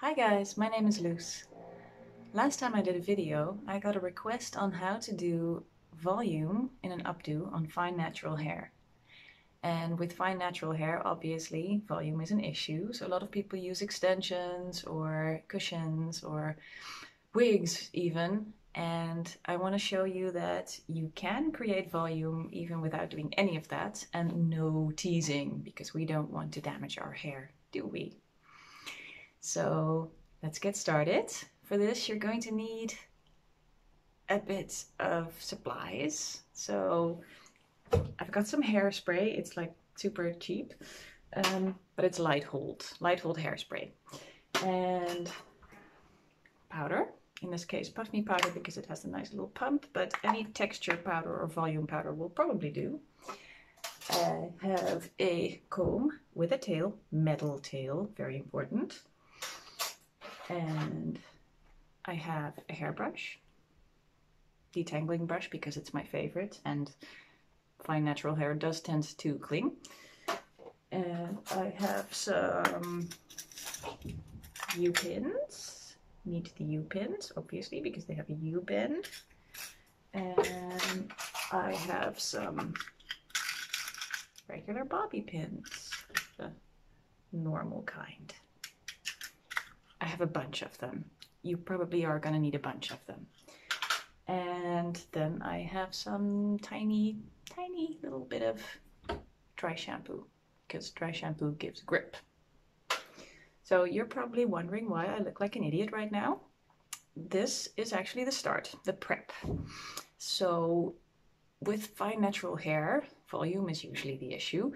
Hi guys, my name is Luce. Last time I did a video, I got a request on how to do volume in an updo on fine natural hair. And with fine natural hair, obviously, volume is an issue. So a lot of people use extensions or cushions or wigs even. And I want to show you that you can create volume even without doing any of that, and no teasing, because we don't want to damage our hair, do we? So let's get started. For this, you're going to need a bit of supplies. So I've got some hairspray. It's like super cheap, but it's light hold hairspray. And powder, in this case puff me powder because it has a nice little pump, but any texture powder or volume powder will probably do. I have a comb with a tail, metal tail, very important. And I have a hairbrush, detangling brush because it's my favorite, and fine natural hair does tend to cling. And I have some U-pins. Need the U-pins, obviously, because they have a U-bend. And I have some regular bobby pins, the normal kind. I have a bunch of them. You probably are going to need a bunch of them. And then I have some tiny little bit of dry shampoo, because dry shampoo gives grip. So you're probably wondering why I look like an idiot right now. This is actually the start, the prep. So with fine natural hair, volume is usually the issue.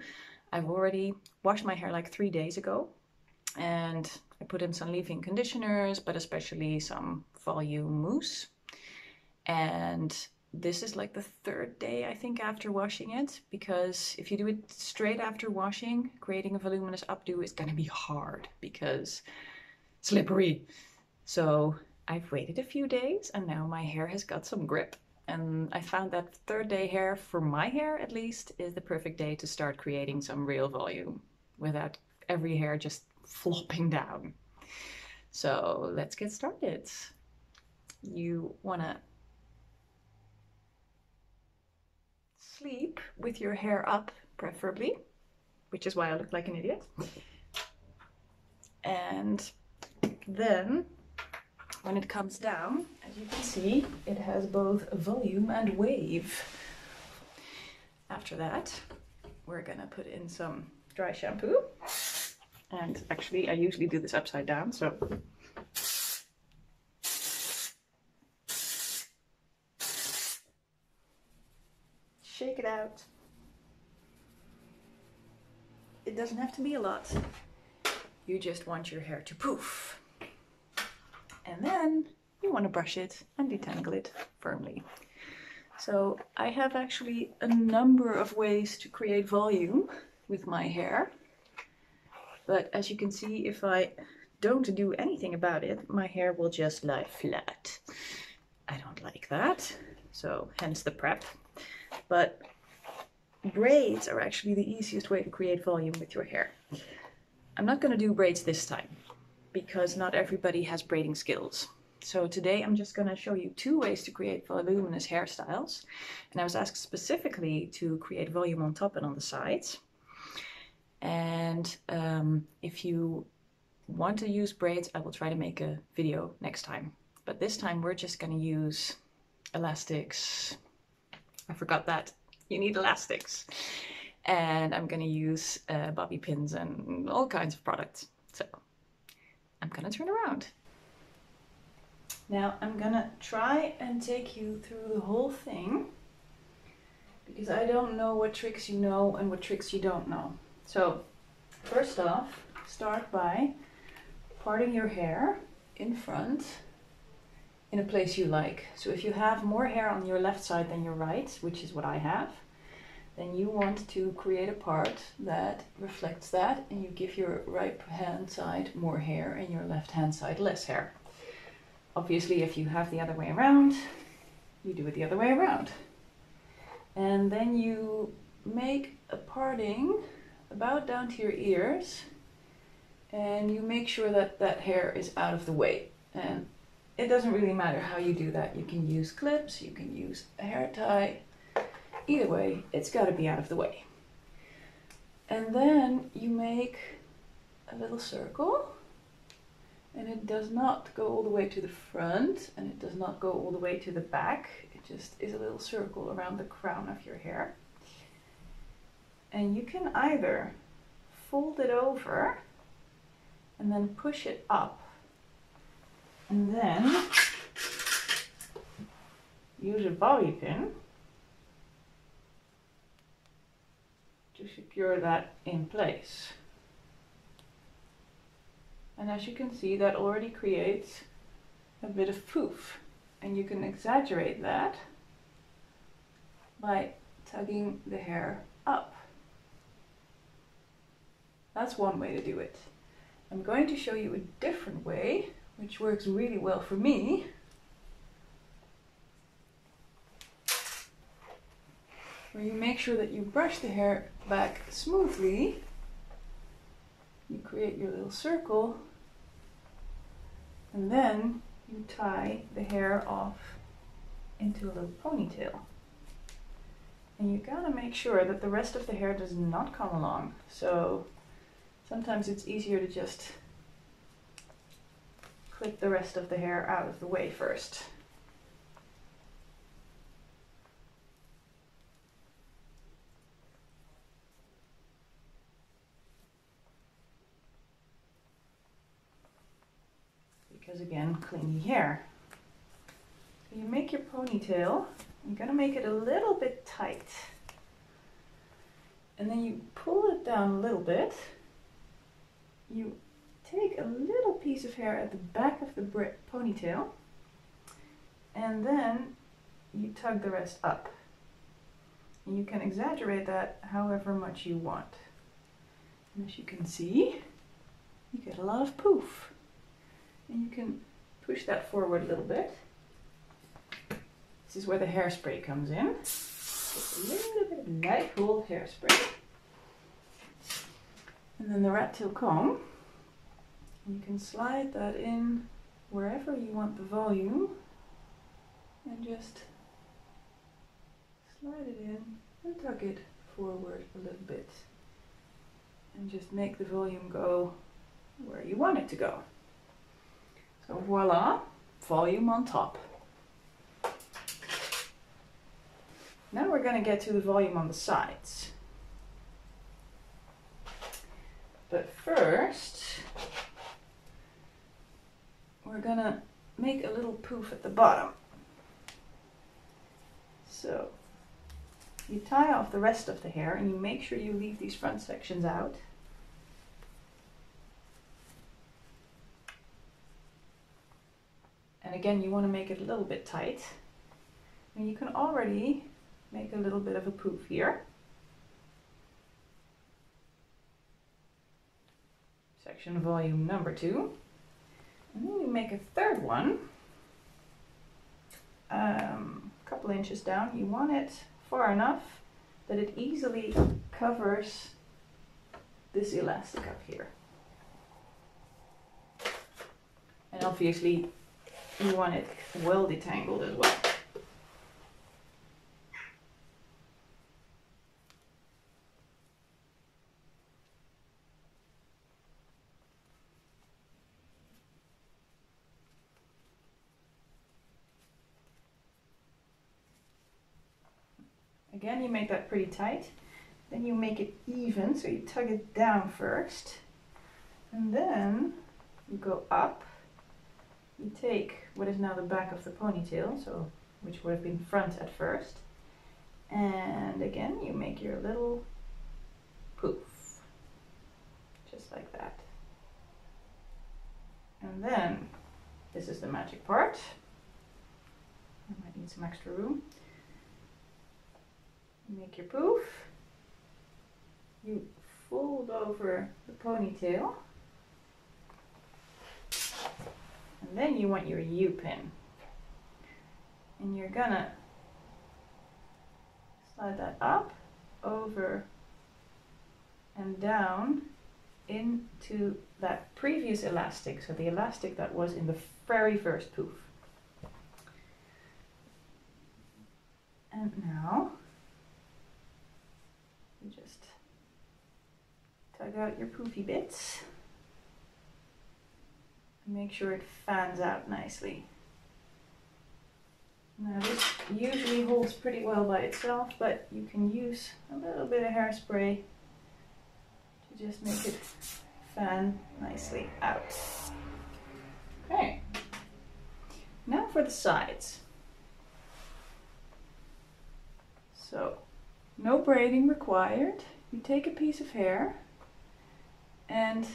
I've already washed my hair like 3 days ago, and I put in some leave-in conditioners, but especially some volume mousse. And this is like the third day, I think, after washing it, because if you do it straight after washing, creating a voluminous updo is going to be hard because slippery. So I've waited a few days and now my hair has got some grip. And I found that third day hair, for my hair at least, is the perfect day to start creating some real volume without every hair just flopping down. So let's get started. You want to sleep with your hair up, preferably, which is why I look like an idiot. And then when it comes down, as you can see, it has both volume and wave. After that, we're gonna put in some dry shampoo. And actually, I usually do this upside down, so shake it out. It doesn't have to be a lot. You just want your hair to poof. And then you want to brush it and detangle it firmly. So I have actually a number of ways to create volume with my hair. But as you can see, if I don't do anything about it, my hair will just lie flat. I don't like that, so hence the prep. But braids are actually the easiest way to create volume with your hair. I'm not going to do braids this time, because not everybody has braiding skills. So today I'm just going to show you 2 ways to create voluminous hairstyles. And I was asked specifically to create volume on top and on the sides. And if you want to use braids, I will try to make a video next time. But this time we're just going to use elastics. I forgot that. You need elastics. And I'm going to use bobby pins and all kinds of products. So I'm going to turn around. Now I'm going to try and take you through the whole thing, because I don't know what tricks you know and what tricks you don't know. So first off, start by parting your hair in front in a place you like. So if you have more hair on your left side than your right, which is what I have, then you want to create a part that reflects that, and you give your right hand side more hair and your left hand side less hair. Obviously, if you have the other way around, you do it the other way around. And then you make a parting about down to your ears, and you make sure that that hair is out of the way. And it doesn't really matter how you do that. You can use clips, you can use a hair tie. Either way, it's got to be out of the way. And then you make a little circle, and it does not go all the way to the front, and it does not go all the way to the back. It just is a little circle around the crown of your hair. And you can either fold it over and then push it up, and then use a bobby pin to secure that in place. And as you can see, that already creates a bit of poof, and you can exaggerate that by tugging the hair up. That's one way to do it. I'm going to show you a different way, which works really well for me. Where you make sure that you brush the hair back smoothly. You create your little circle, and then you tie the hair off into a little ponytail. And you gotta make sure that the rest of the hair does not come along. So sometimes it's easier to just clip the rest of the hair out of the way first. Because again, clingy hair. So you make your ponytail, you're gonna make it a little bit tight. And then you pull it down a little bit. You take a little piece of hair at the back of the ponytail, and then you tug the rest up. And you can exaggerate that however much you want. And as you can see, you get a lot of poof. And you can push that forward a little bit. This is where the hairspray comes in. Just a little bit of light gold hairspray. And then the rat tail comb. You can slide that in wherever you want the volume, and just slide it in and tuck it forward a little bit. And just make the volume go where you want it to go. So voila, volume on top. Now we're going to get to the volume on the sides. But first, we're going to make a little poof at the bottom. So you tie off the rest of the hair, and you make sure you leave these front sections out. And again, you want to make it a little bit tight. And you can already make a little bit of a poof here. Section volume number 2. And then you make a third one, a couple inches down. You want it far enough that it easily covers this elastic up here. And obviously you want it well detangled as well. Again, you make that pretty tight. Then you make it even, so you tug it down first. And then you go up. You take what is now the back of the ponytail, so which would have been front at first. And again, you make your little poof. Just like that. And then, this is the magic part. I might need some extra room. You make your poof. You fold over the ponytail. And then you want your U-pin. And you're gonna slide that up, over, and down into that previous elastic, so the elastic that was in the very first poof. And now you just tug out your poofy bits and make sure it fans out nicely. Now this usually holds pretty well by itself, but you can use a little bit of hairspray to just make it fan nicely out. Okay, now for the sides. So, no braiding required. You take a piece of hair, and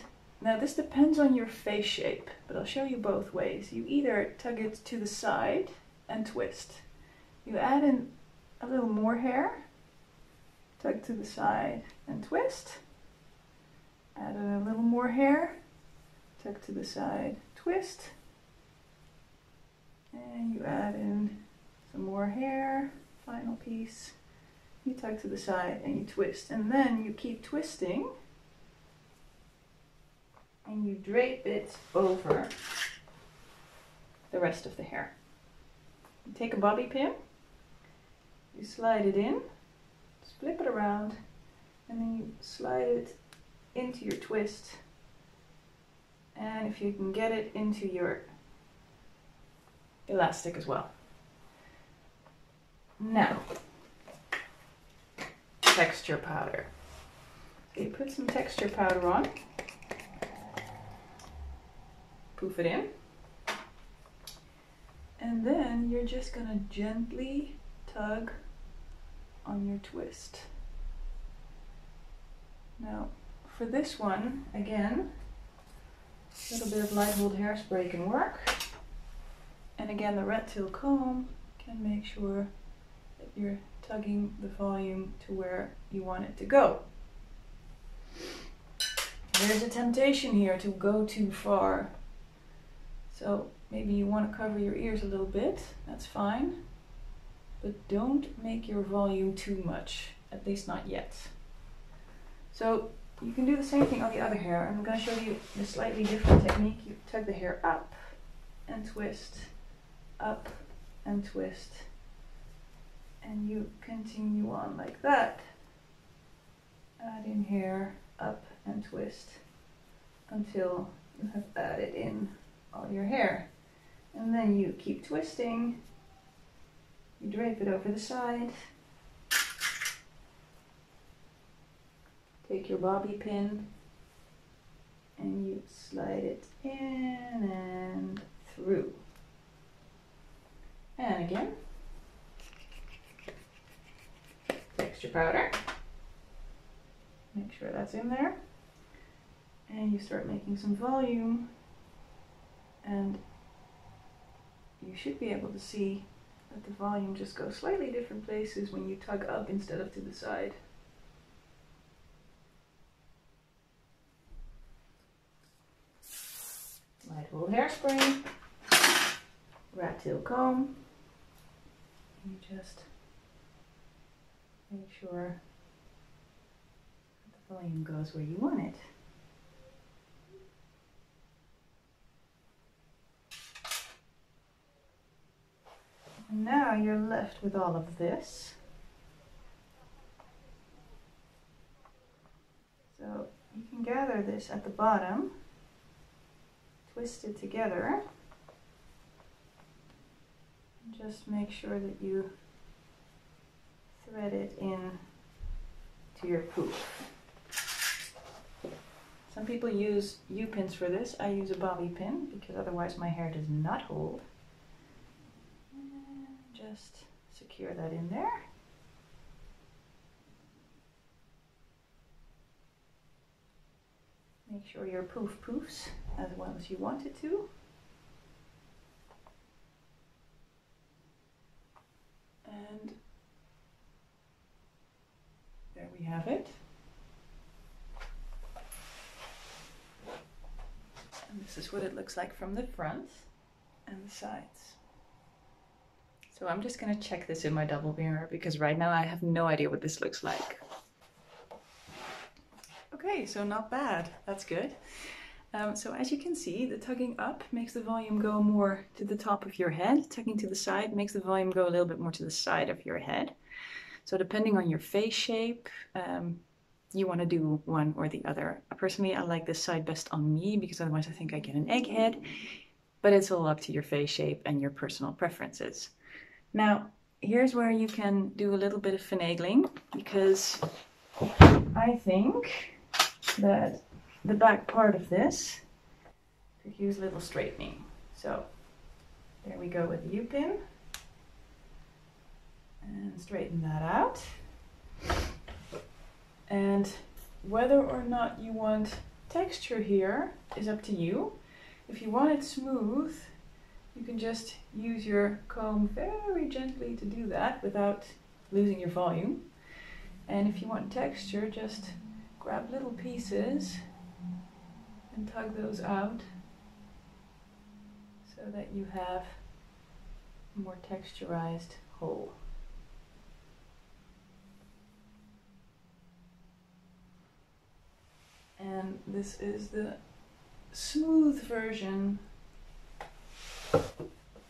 now this depends on your face shape, but I'll show you both ways. You either tug it to the side and twist. You add in a little more hair, tug to the side and twist. Add in a little more hair, tug to the side, twist. And you add in some more hair, final piece. You tug to the side and you twist. And then you keep twisting and you drape it over the rest of the hair. You take a bobby pin, you slide it in, flip it around, and then you slide it into your twist. And if you can get it into your elastic as well. Now, texture powder. So you put some texture powder on, poof it in. And then you're just going to gently tug on your twist. Now, for this one, again, a little bit of light hold hairspray can work. And again, the rat tail comb can make sure that you're tugging the volume to where you want it to go. There's a temptation here to go too far. So maybe you want to cover your ears a little bit, that's fine. But don't make your volume too much, at least not yet. So you can do the same thing on the other hair. I'm going to show you a slightly different technique. You tug the hair up and twist, up and twist. And you continue on like that. Add in hair, up and twist until you have added in all your hair. And then you keep twisting, you drape it over the side, take your bobby pin and you slide it in and through. And again, texture powder, make sure that's in there, and you start making some volume. And you should be able to see that the volume just goes slightly different places when you tug up instead of to the side. Light hold hairspray, rat tail comb. You just make sure that the volume goes where you want it. And now you're left with all of this. So you can gather this at the bottom, twist it together, and just make sure that you thread it in to your poof. Some people use U-pins for this. I use a bobby pin because otherwise my hair does not hold. Just secure that in there. Make sure your poof poofs as well as you want it to. And there we have it. And this is what it looks like from the front and the sides. So I'm just going to check this in my double mirror because right now I have no idea what this looks like. Okay. Okay, so not bad. That's good. So as you can see, the tugging up makes the volume go more to the top of your head. Tugging to the side makes the volume go a little bit more to the side of your head. So depending on your face shape, you want to do one or the other. Personally, I like this side best on me because otherwise I think I get an egg head. But it's all up to your face shape and your personal preferences. Now, here's where you can do a little bit of finagling, because I think that the back part of this could use a little straightening. So there we go with the U-pin. And straighten that out. And whether or not you want texture here is up to you. If you want it smooth, you can just use your comb very gently to do that without losing your volume. And if you want texture, just grab little pieces and tug those out so that you have a more texturized whole. And this is the smooth version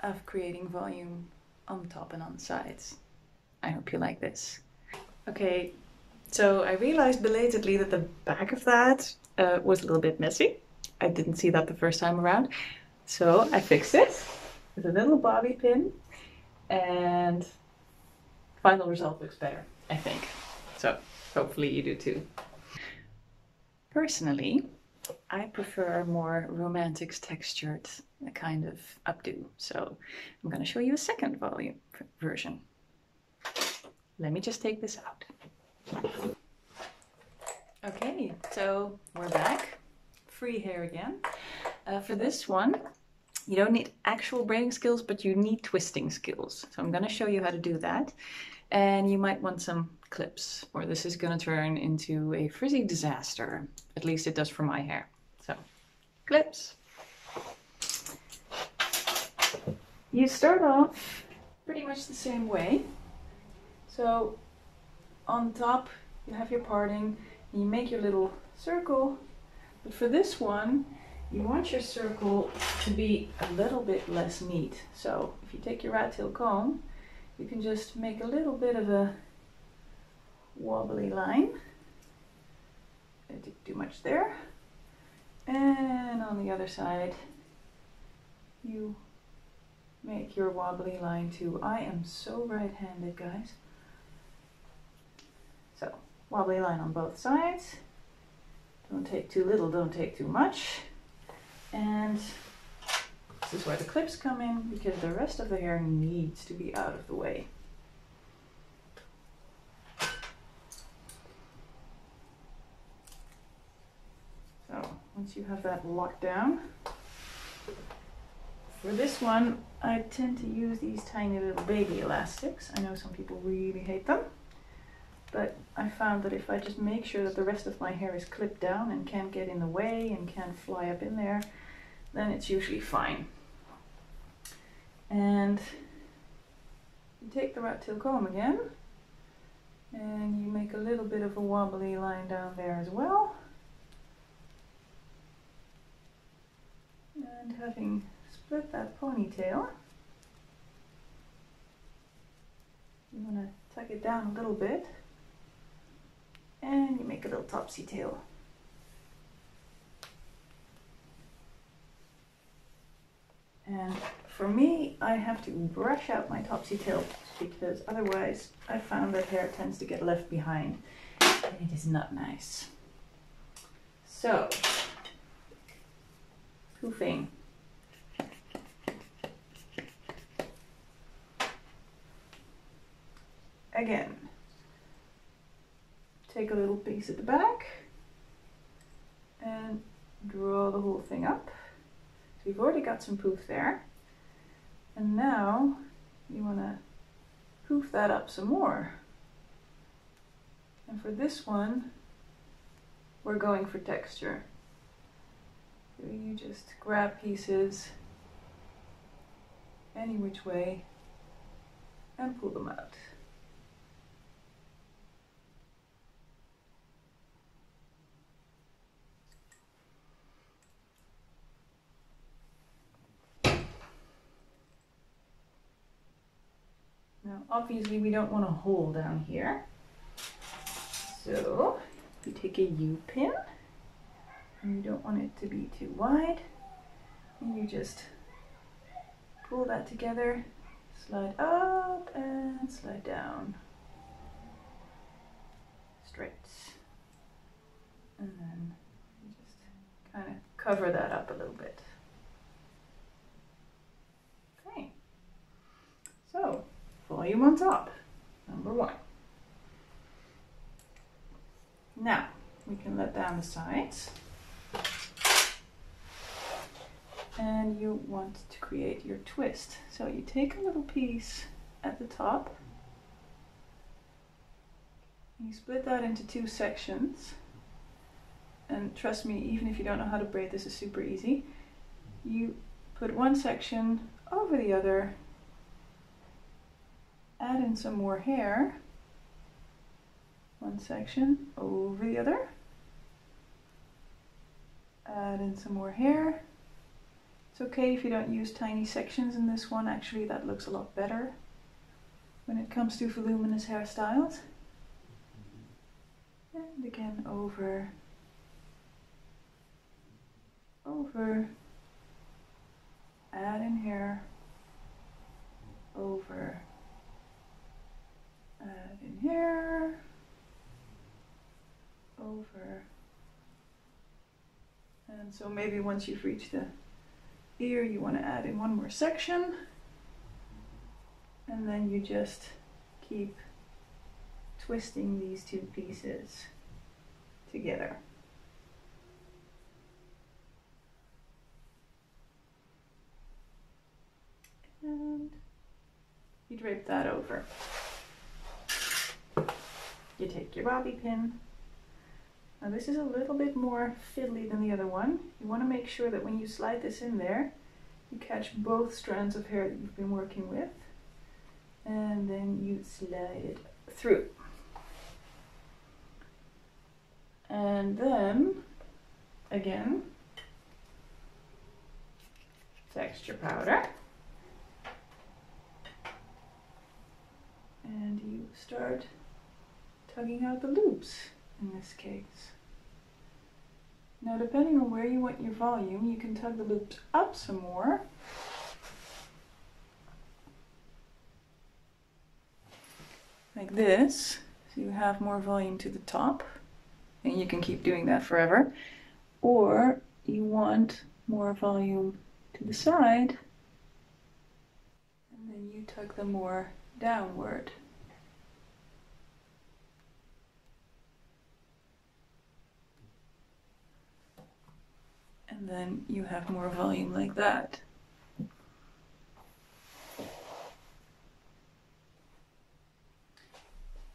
of creating volume on top and on the sides. I hope you like this. Okay, so I realized belatedly that the back of that was a little bit messy. I didn't see that the first time around. So I fixed it with a little bobby pin, and final result looks better, I think. So hopefully you do too. Personally, I prefer a more romantic textured kind of updo. So I'm going to show you a second volume version. Let me just take this out. Okay, so we're back. Free hair again. For this one, you don't need actual braiding skills, but you need twisting skills. So I'm going to show you how to do that. And you might want some clips, or this is going to turn into a frizzy disaster. At least it does for my hair. So, clips. You start off pretty much the same way. So, on top you have your parting, and you make your little circle. But for this one, you want your circle to be a little bit less neat. So, if you take your rat tail comb, you can just make a little bit of a wobbly line. I didn't do much there. And on the other side, you make your wobbly line too. I am so right-handed, guys. So, wobbly line on both sides. Don't take too little, don't take too much. And this is where the clips come in, because the rest of the hair needs to be out of the way. So once you have that locked down, for this one I tend to use these tiny little baby elastics. I know some people really hate them, but I found that if I just make sure that the rest of my hair is clipped down and can't get in the way and can't fly up in there, then it's usually fine. And you take the rat tail comb again, and you make a little bit of a wobbly line down there as well. And having split that ponytail, you want to tuck it down a little bit, and you make a little topsy tail. And for me, I have to brush out my topsy tail, because otherwise I found that hair tends to get left behind, and it is not nice. So, poofing. Again, take a little piece at the back and draw the whole thing up. So you've already got some poof there, and now you want to poof that up some more. And for this one, we're going for texture. So you just grab pieces any which way and pull them out. obviously we don't want a hole down here. So you take a U-pin, and you don't want it to be too wide. And you just pull that together, slide up and slide down. Straight. And then you just kind of cover that up a little bit. Okay. So, volume on top, number 1. Now, we can let down the sides. And you want to create your twist. So you take a little piece at the top, and you split that into 2 sections. And trust me, even if you don't know how to braid, this is super easy. You put one section over the other, add in some more hair, one section over the other, add in some more hair. It's okay if you don't use tiny sections in this one, actually that looks a lot better when it comes to voluminous hairstyles. And again over, over, add in hair, over, add in hair, over. And so maybe once you've reached the ear, you want to add in one more section, and then you just keep twisting these 2 pieces together. And you drape that over. You take your bobby pin. Now this is a little bit more fiddly than the other one. You want to make sure that when you slide this in there, you catch both strands of hair that you've been working with, and then you slide it through. And then, again, texture powder. And you start tugging out the loops in this case. Now depending on where you want your volume, you can tug the loops up some more. Like this, so you have more volume to the top, and you can keep doing that forever. Or you want more volume to the side, and then you tug them more downward. And then you have more volume like that.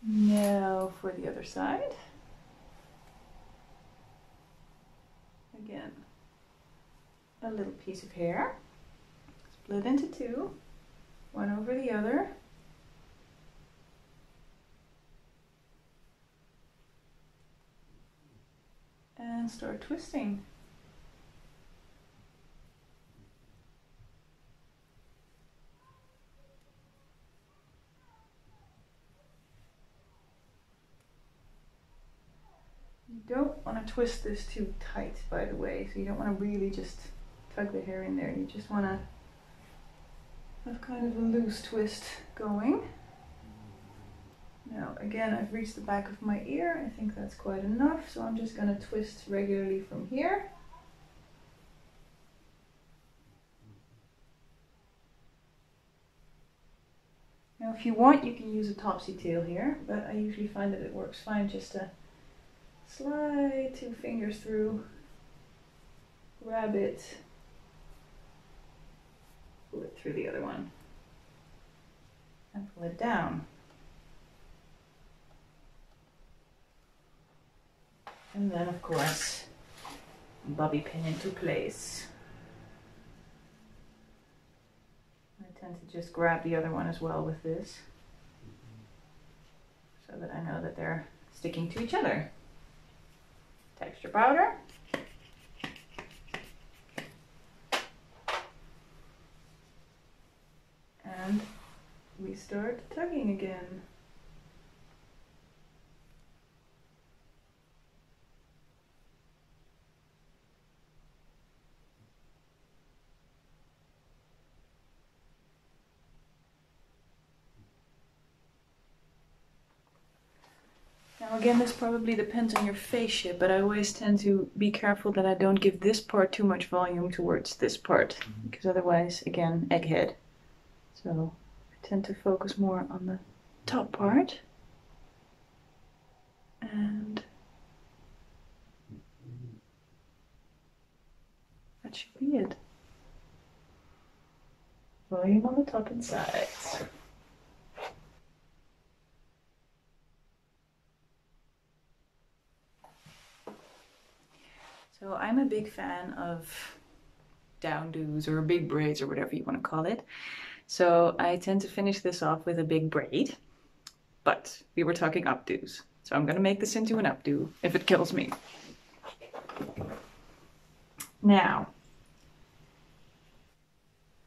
Now for the other side. Again, a little piece of hair, split into 2, one over the other. And start twisting. You don't want to twist this too tight, by the way, so you don't want to really just tug the hair in there. You just want to have kind of a loose twist going. Now again, I've reached the back of my ear. I think that's quite enough, so I'm just going to twist regularly from here. Now if you want, you can use a topsy tail here, but I usually find that it works fine just to slide 2 fingers through, grab it, pull it through the other one, and pull it down. And then of course, bobby pin into place. I tend to just grab the other one as well with this, so that I know that they're sticking to each other. Texture powder. And we start tugging again. Now again, this probably depends on your face shape, but I always tend to be careful that I don't give this part too much volume towards this part, because otherwise, again, egghead. So I tend to focus more on the top part. And that should be it. Volume on the top and sides. So I'm a big fan of downdos or big braids or whatever you want to call it. So I tend to finish this off with a big braid, but we were talking updos. So I'm going to make this into an updo if it kills me. Now,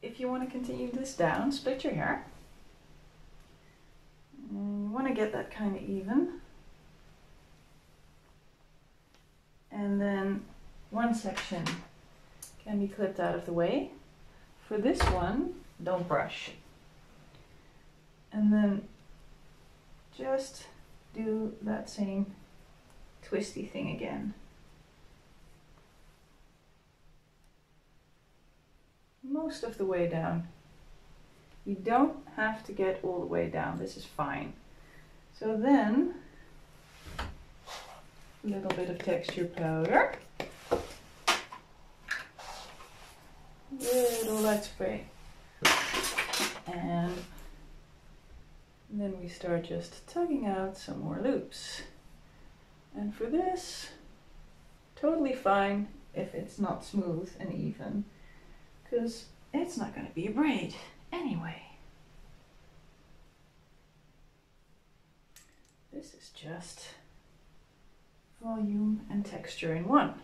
if you want to continue this down, split your hair. And you want to get that kind of even. And then one section can be clipped out of the way. For this one, don't brush. And then just do that same twisty thing again. Most of the way down. You don't have to get all the way down, this is fine. So then, a little bit of texture powder, little light spray, and then we start just tugging out some more loops. And for this, totally fine if it's not smooth and even, because it's not going to be a braid anyway. This is just volume and texture in one.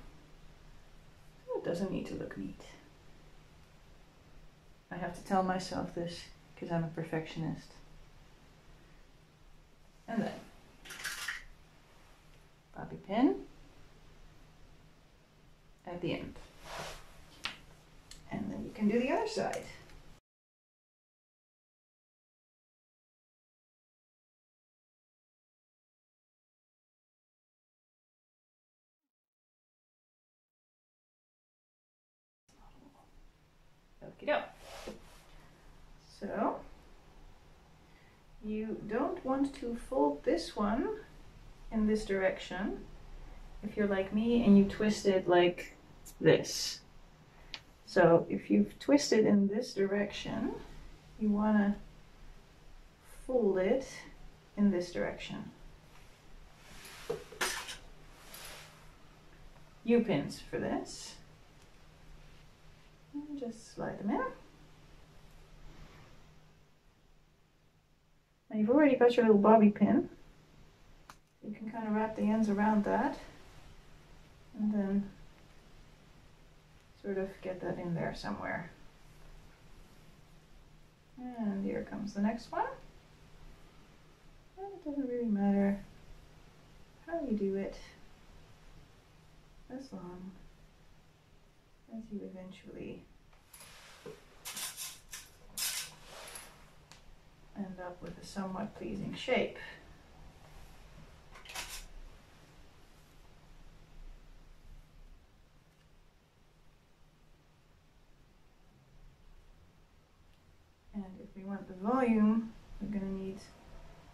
So it doesn't need to look neat. I have to tell myself this because I'm a perfectionist. And then bobby pin at the end. And then you can do the other side. Okie doke. So you don't want to fold this one in this direction if you're like me and you twist it like this. So if you've twisted in this direction, you want to fold it in this direction. U-pins for this. And just slide them in. Now you've already got your little bobby pin. You can kind of wrap the ends around that and then sort of get that in there somewhere. And here comes the next one. And it doesn't really matter how you do it, as long as you eventually end up with a somewhat pleasing shape. And if we want the volume, we're going to need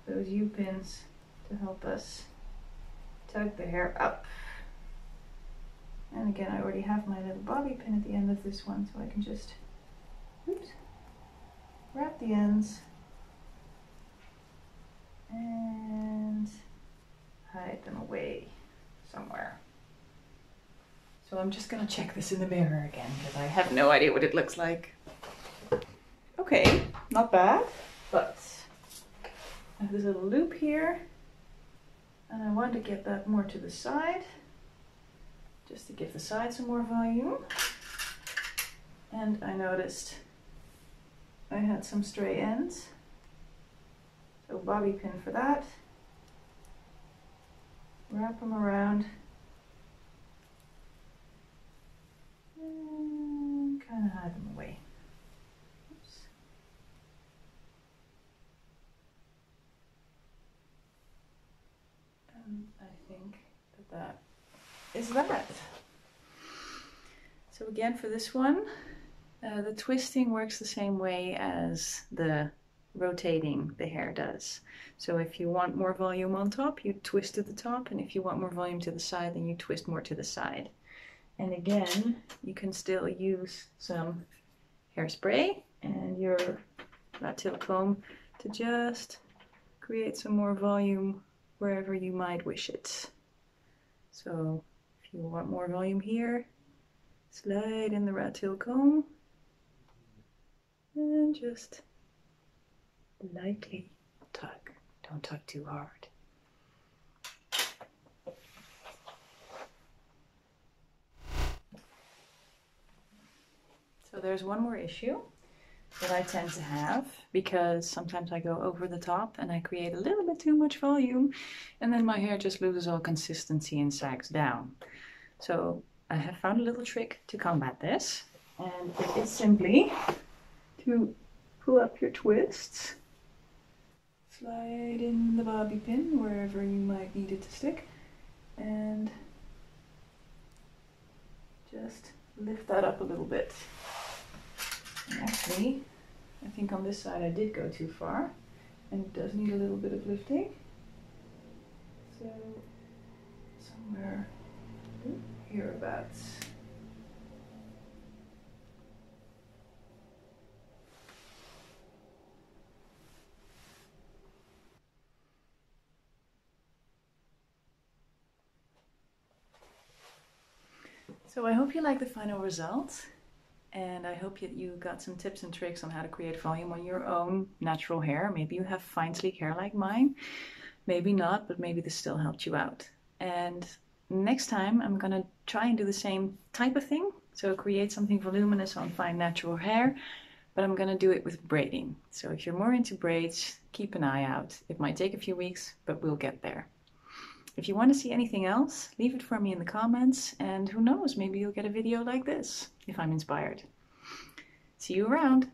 those U-pins to help us tug the hair up. And again, I already have my little bobby pin at the end of this one, so I can just, oops, wrap the ends and hide them away somewhere. So I'm just going to check this in the mirror again, because I have no idea what it looks like. Okay, not bad, but I have this little loop here, and I want to get that more to the side, just to give the side some more volume. And I noticed I had some stray ends, So bobby pin for that. Wrap them around. And kind of hide them away. Oops. And I think that is that. So again, for this one, the twisting works the same way as the rotating the hair does. So if you want more volume on top, you twist to the top, and if you want more volume to the side, then you twist more to the side. And again, you can still use some hairspray and your rat tail comb to just create some more volume wherever you might wish it. So if you want more volume here, slide in the rat tail comb and just lightly tug. Don't tug too hard. So there's one more issue that I tend to have, because sometimes I go over the top and I create a little bit too much volume, and then my hair just loses all consistency and sags down. So I have found a little trick to combat this, and it is simply to pull up your twists, slide in the bobby pin wherever you might need it to stick, and just lift that up a little bit. And actually, I think on this side I did go too far, and it does need a little bit of lifting. So somewhere hereabouts. So I hope you like the final result. And I hope that you got some tips and tricks on how to create volume on your own natural hair. Maybe you have fine, sleek hair like mine. Maybe not, but maybe this still helped you out. And next time I'm gonna try and do the same type of thing. So create something voluminous on fine natural hair, but I'm gonna do it with braiding. So if you're more into braids, keep an eye out. It might take a few weeks, but we'll get there. If you want to see anything else, leave it for me in the comments, and who knows, maybe you'll get a video like this, if I'm inspired. See you around!